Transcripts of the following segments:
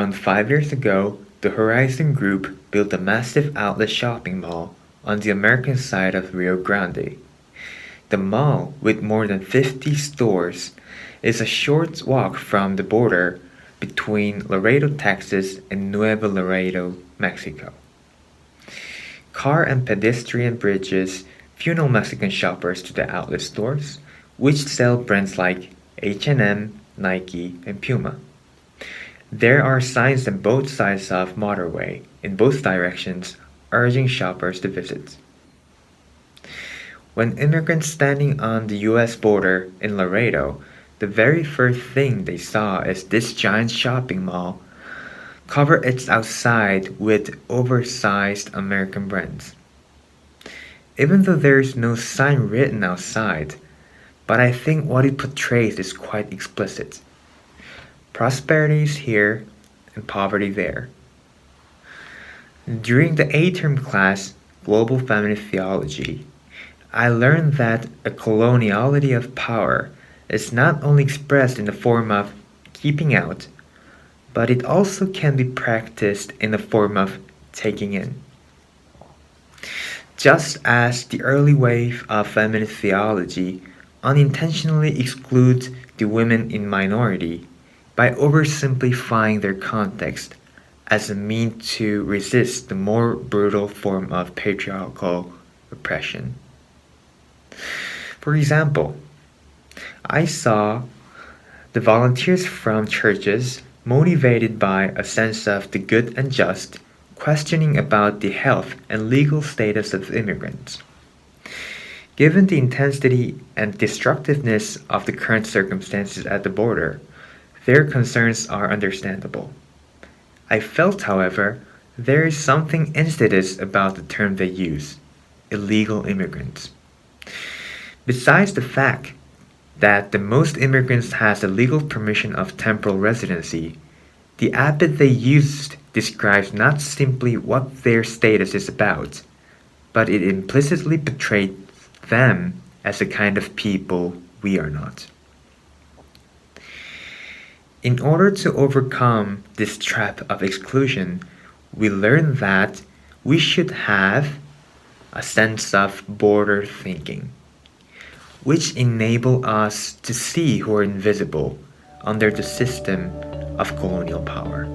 Around 5 years ago, the Horizon Group built a massive outlet shopping mall on the American side of Rio Grande. The mall, with more than 50 stores, is a short walk from the border between Laredo, Texas and Nuevo Laredo, Mexico. Car and pedestrian bridges funnel Mexican shoppers to the outlet stores, which sell brands like H&M, Nike, and Puma. There are signs on both sides of motorway, in both directions, urging shoppers to visit. When immigrants standing on the US border in Laredo, the very first thing they saw is this giant shopping mall cover its outside with oversized American brands. Even though there is no sign written outside, but I think what it portrays is quite explicit. Prosperity is here and poverty there. During the A-term class, Global Feminist Theology, I learned that a coloniality of power is not only expressed in the form of keeping out, but it also can be practiced in the form of taking in. Just as the early wave of feminist theology unintentionally excludes the women in minority by oversimplifying their context as a means to resist the more brutal form of patriarchal oppression. For example, I saw the volunteers from churches motivated by a sense of the good and just, questioning about the health and legal status of immigrants. Given the intensity and destructiveness of the current circumstances at the border, their concerns are understandable. I felt, however, there is something insidious about the term they use, illegal immigrants. Besides the fact that the most immigrants has a legal permission of temporal residency, the epithet they used describes not simply what their status is about, but it implicitly portrays them as a kind of people we are not. In order to overcome this trap of exclusion, we learn that we should have a sense of border thinking, which enable us to see who are invisible under the system of colonial power.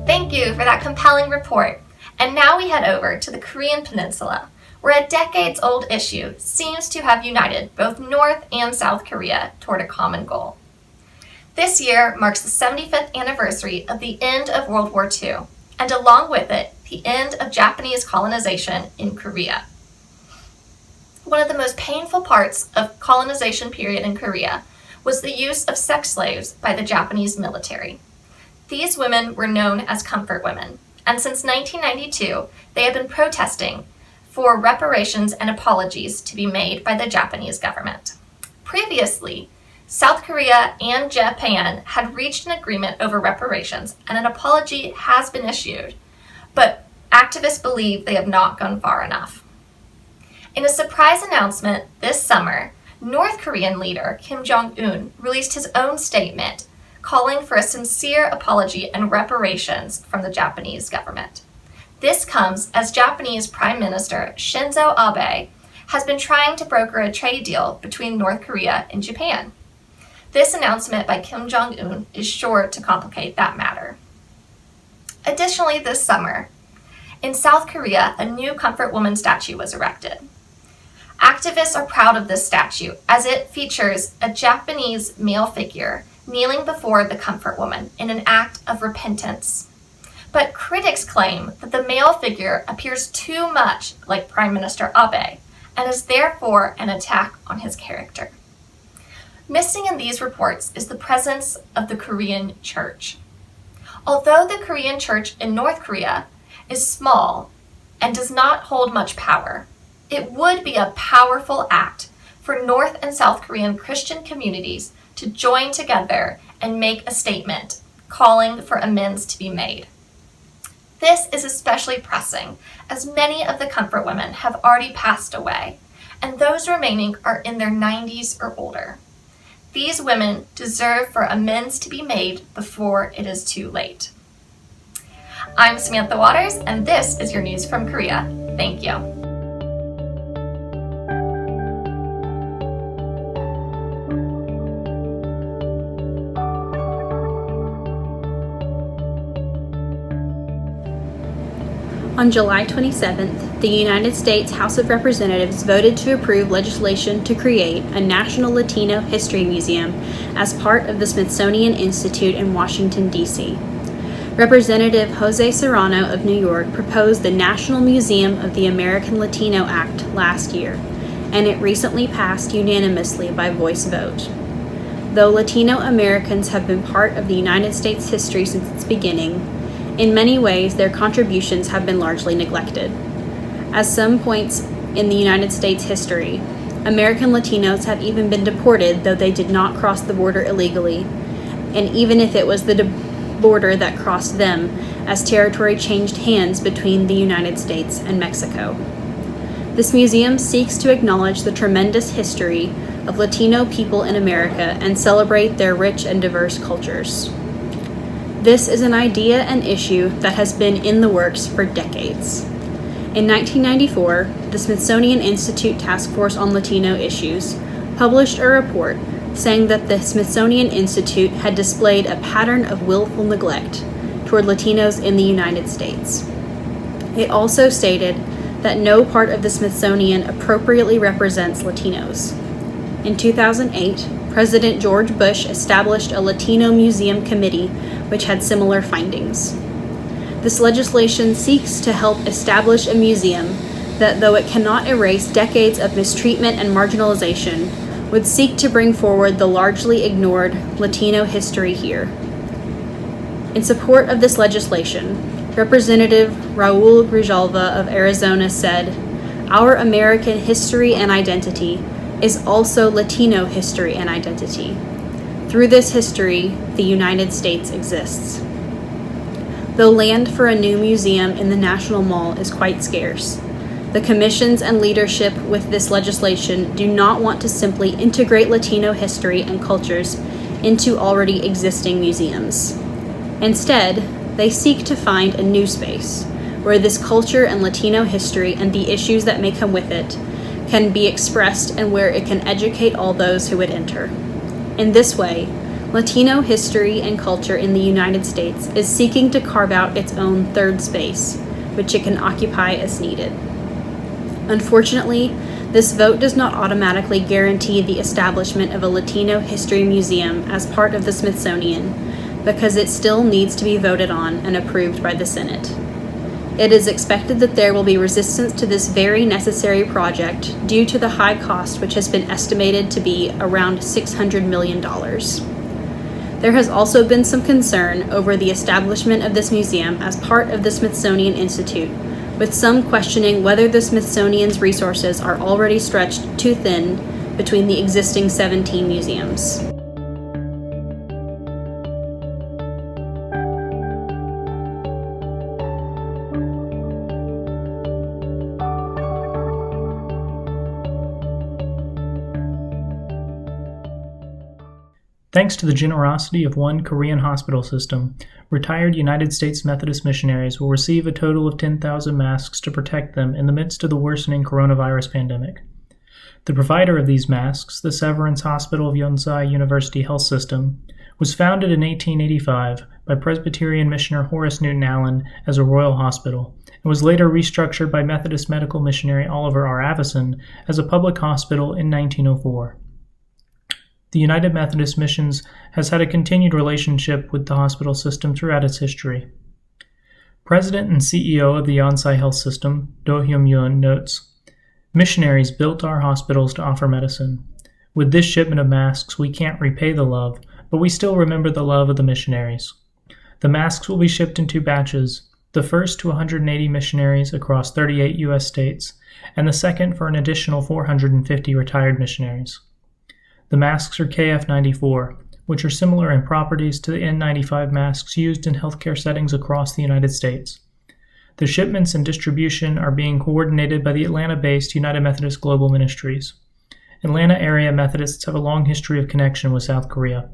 Thank you for that compelling report. And now we head over to the Korean Peninsula, where a decades-old issue seems to have united both North and South Korea toward a common goal. This year marks the 75th anniversary of the end of World War II, and along with it, the end of Japanese colonization in Korea. One of the most painful parts of colonization period in Korea was the use of sex slaves by the Japanese military. These women were known as comfort women, and since 1992, they have been protesting for reparations and apologies to be made by the Japanese government. Previously, South Korea and Japan had reached an agreement over reparations, and an apology has been issued, but activists believe they have not gone far enough. In a surprise announcement this summer, North Korean leader Kim Jong-un released his own statement calling for a sincere apology and reparations from the Japanese government. This comes as Japanese Prime Minister Shinzo Abe has been trying to broker a trade deal between North Korea and Japan. This announcement by Kim Jong-un is sure to complicate that matter. Additionally, this summer, in South Korea, a new Comfort Woman statue was erected. Activists are proud of this statue as it features a Japanese male figure kneeling before the Comfort Woman in an act of repentance. But critics claim that the male figure appears too much like Prime Minister Abe and is therefore an attack on his character. Missing in these reports is the presence of the Korean Church. Although the Korean Church in North Korea is small and does not hold much power, it would be a powerful act for North and South Korean Christian communities to join together and make a statement calling for amends to be made. This is especially pressing, as many of the comfort women have already passed away, and those remaining are in their 90s or older. These women deserve for amends to be made before it is too late. I'm Samantha Waters, and this is your news from Korea. Thank you. On July 27th, the United States House of Representatives voted to approve legislation to create a National Latino History Museum as part of the Smithsonian Institute in Washington, D.C. Representative Jose Serrano of New York proposed the National Museum of the American Latino Act last year, and it recently passed unanimously by voice vote. Though Latino Americans have been part of the United States history since its beginning, in many ways, their contributions have been largely neglected. At some points in the United States history, American Latinos have even been deported, though they did not cross the border illegally, and even if it was the border that crossed them, as territory changed hands between the United States and Mexico. This museum seeks to acknowledge the tremendous history of Latino people in America and celebrate their rich and diverse cultures. This is an idea and issue that has been in the works for decades. In 1994, the Smithsonian Institute Task Force on Latino Issues published a report saying that the Smithsonian Institute had displayed a pattern of willful neglect toward Latinos in the United States. It also stated that no part of the Smithsonian appropriately represents Latinos. In 2008, President George Bush established a Latino Museum Committee which had similar findings. This legislation seeks to help establish a museum that, though it cannot erase decades of mistreatment and marginalization, would seek to bring forward the largely ignored Latino history here. In support of this legislation, Representative Raul Grijalva of Arizona said, "Our American history and identity is also Latino history and identity. Through this history, the United States exists." Though land for a new museum in the National Mall is quite scarce, the commissions and leadership with this legislation do not want to simply integrate Latino history and cultures into already existing museums. Instead, they seek to find a new space where this culture and Latino history and the issues that may come with it can be expressed and where it can educate all those who would enter. In this way, Latino history and culture in the United States is seeking to carve out its own third space, which it can occupy as needed. Unfortunately, this vote does not automatically guarantee the establishment of a Latino History Museum as part of the Smithsonian, because it still needs to be voted on and approved by the Senate. It is expected that there will be resistance to this very necessary project due to the high cost, which has been estimated to be around $600 million. There has also been some concern over the establishment of this museum as part of the Smithsonian Institute, with some questioning whether the Smithsonian's resources are already stretched too thin between the existing 17 museums. Thanks to the generosity of one Korean hospital system, retired United States Methodist missionaries will receive a total of 10,000 masks to protect them in the midst of the worsening coronavirus pandemic. The provider of these masks, the Severance Hospital of Yonsei University Health System, was founded in 1885 by Presbyterian missioner Horace Newton Allen as a royal hospital, and was later restructured by Methodist medical missionary Oliver R. Avison as a public hospital in 1904. The United Methodist Missions has had a continued relationship with the hospital system throughout its history. President and CEO of the Yonsei Health System, Do Hyum-yoon, notes, "Missionaries built our hospitals to offer medicine. With this shipment of masks, we can't repay the love, but we still remember the love of the missionaries. The masks will be shipped in 2 batches, the first to 180 missionaries across 38 U.S. states, and the second for an additional 450 retired missionaries. The masks are KF94, which are similar in properties to the N95 masks used in healthcare settings across the United States. The shipments and distribution are being coordinated by the Atlanta-based United Methodist Global Ministries. Atlanta area Methodists have a long history of connection with South Korea.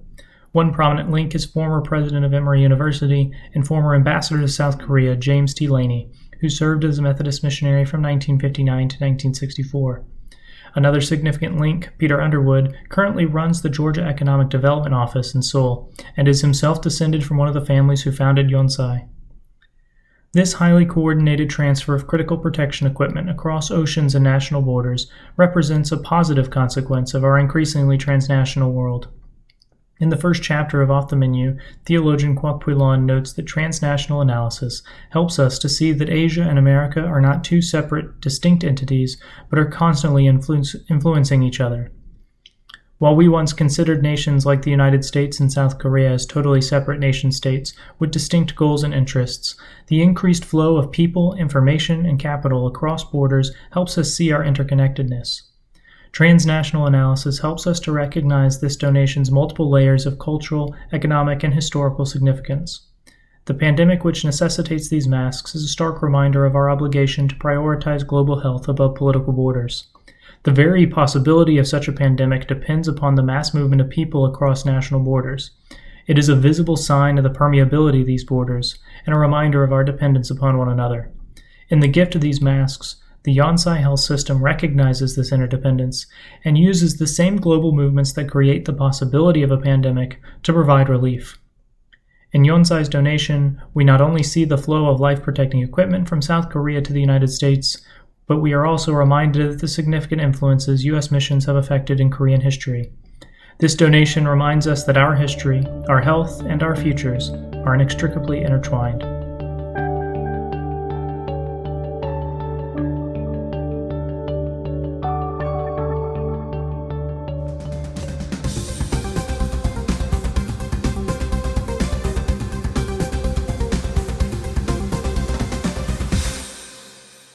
One prominent link is former president of Emory University and former ambassador to South Korea, James T. Laney, who served as a Methodist missionary from 1959 to 1964. Another significant link, Peter Underwood, currently runs the Georgia Economic Development Office in Seoul and is himself descended from one of the families who founded Yonsei. This highly coordinated transfer of critical protection equipment across oceans and national borders represents a positive consequence of our increasingly transnational world. In the first chapter of Off the Menu, theologian Kwok Pui-Lon notes that transnational analysis helps us to see that Asia and America are not two separate, distinct entities, but are constantly influencing each other. While we once considered nations like the United States and South Korea as totally separate nation-states with distinct goals and interests, the increased flow of people, information, and capital across borders helps us see our interconnectedness. Transnational analysis helps us to recognize this donation's multiple layers of cultural, economic, and historical significance. The pandemic which necessitates these masks is a stark reminder of our obligation to prioritize global health above political borders. The very possibility of such a pandemic depends upon the mass movement of people across national borders. It is a visible sign of the permeability of these borders and a reminder of our dependence upon one another. In the gift of these masks, the Yonsei health system recognizes this interdependence and uses the same global movements that create the possibility of a pandemic to provide relief. In Yonsei's donation, we not only see the flow of life-protecting equipment from South Korea to the United States, but we are also reminded of the significant influences U.S. missions have affected in Korean history. This donation reminds us that our history, our health, and our futures are inextricably intertwined.